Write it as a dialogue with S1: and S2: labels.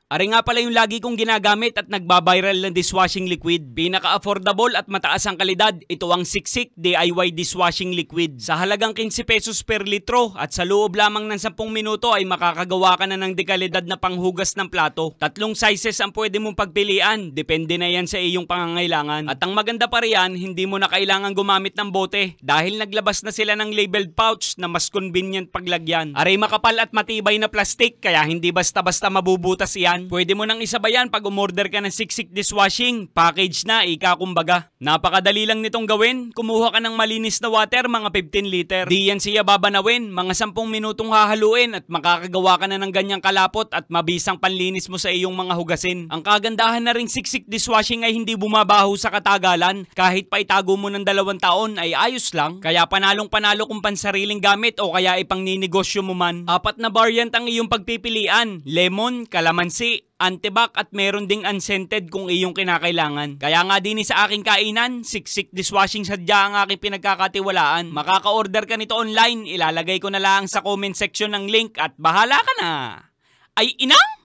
S1: Ari nga pala yung lagi kong ginagamit at nagbabiral ng dishwashing liquid. Pinaka-affordable at mataas ang kalidad, ito ang Siksik DIY Dishwashing Liquid. Sa halagang 15 pesos per litro at sa loob lamang ng 10 minuto ay makakagawa ka na ng dekalidad na panghugas ng plato. 3 sizes ang pwede mong pagpilian, depende na yan sa iyong pangangailangan. At ang maganda pa riyan, hindi mo na kailangan gumamit ng bote dahil naglabas na sila ng labeled pouch na mas convenient paglagyan. Aray makapal at matibay na plastic kaya hindi basta-basta mabubutas yan. Pwede mo nang isabayan pag umorder ka ng Siksik Dishwashing. Package na, ika kumbaga. Napakadali lang nitong gawin. Kumuha ka ng malinis na water, mga 15 liter. Di yan siya babanawin. Mga 10 minutong hahaluin at makakagawa ka na ng ganyang kalapot at mabisang panlinis mo sa iyong mga hugasin. Ang kagandahan na ring Siksik Dishwashing ay hindi bumabaho sa katagalan. Kahit pa itago mo ng 2 taon ay ayos lang. Kaya panalong-panalo kung pansariling gamit o kaya ipang ninegosyo mo man. 4 na variant ang iyong pagpipilian. Lemon, kalamansi, antibac at meron ding unscented kung iyong kinakailangan. Kaya nga din sa aking kainan, Siksik Dishwashing sadya ang aking pinagkakatiwalaan. Makaka-order ka nito online, ilalagay ko na lang sa comment section ng link at bahala ka na. Ay inang!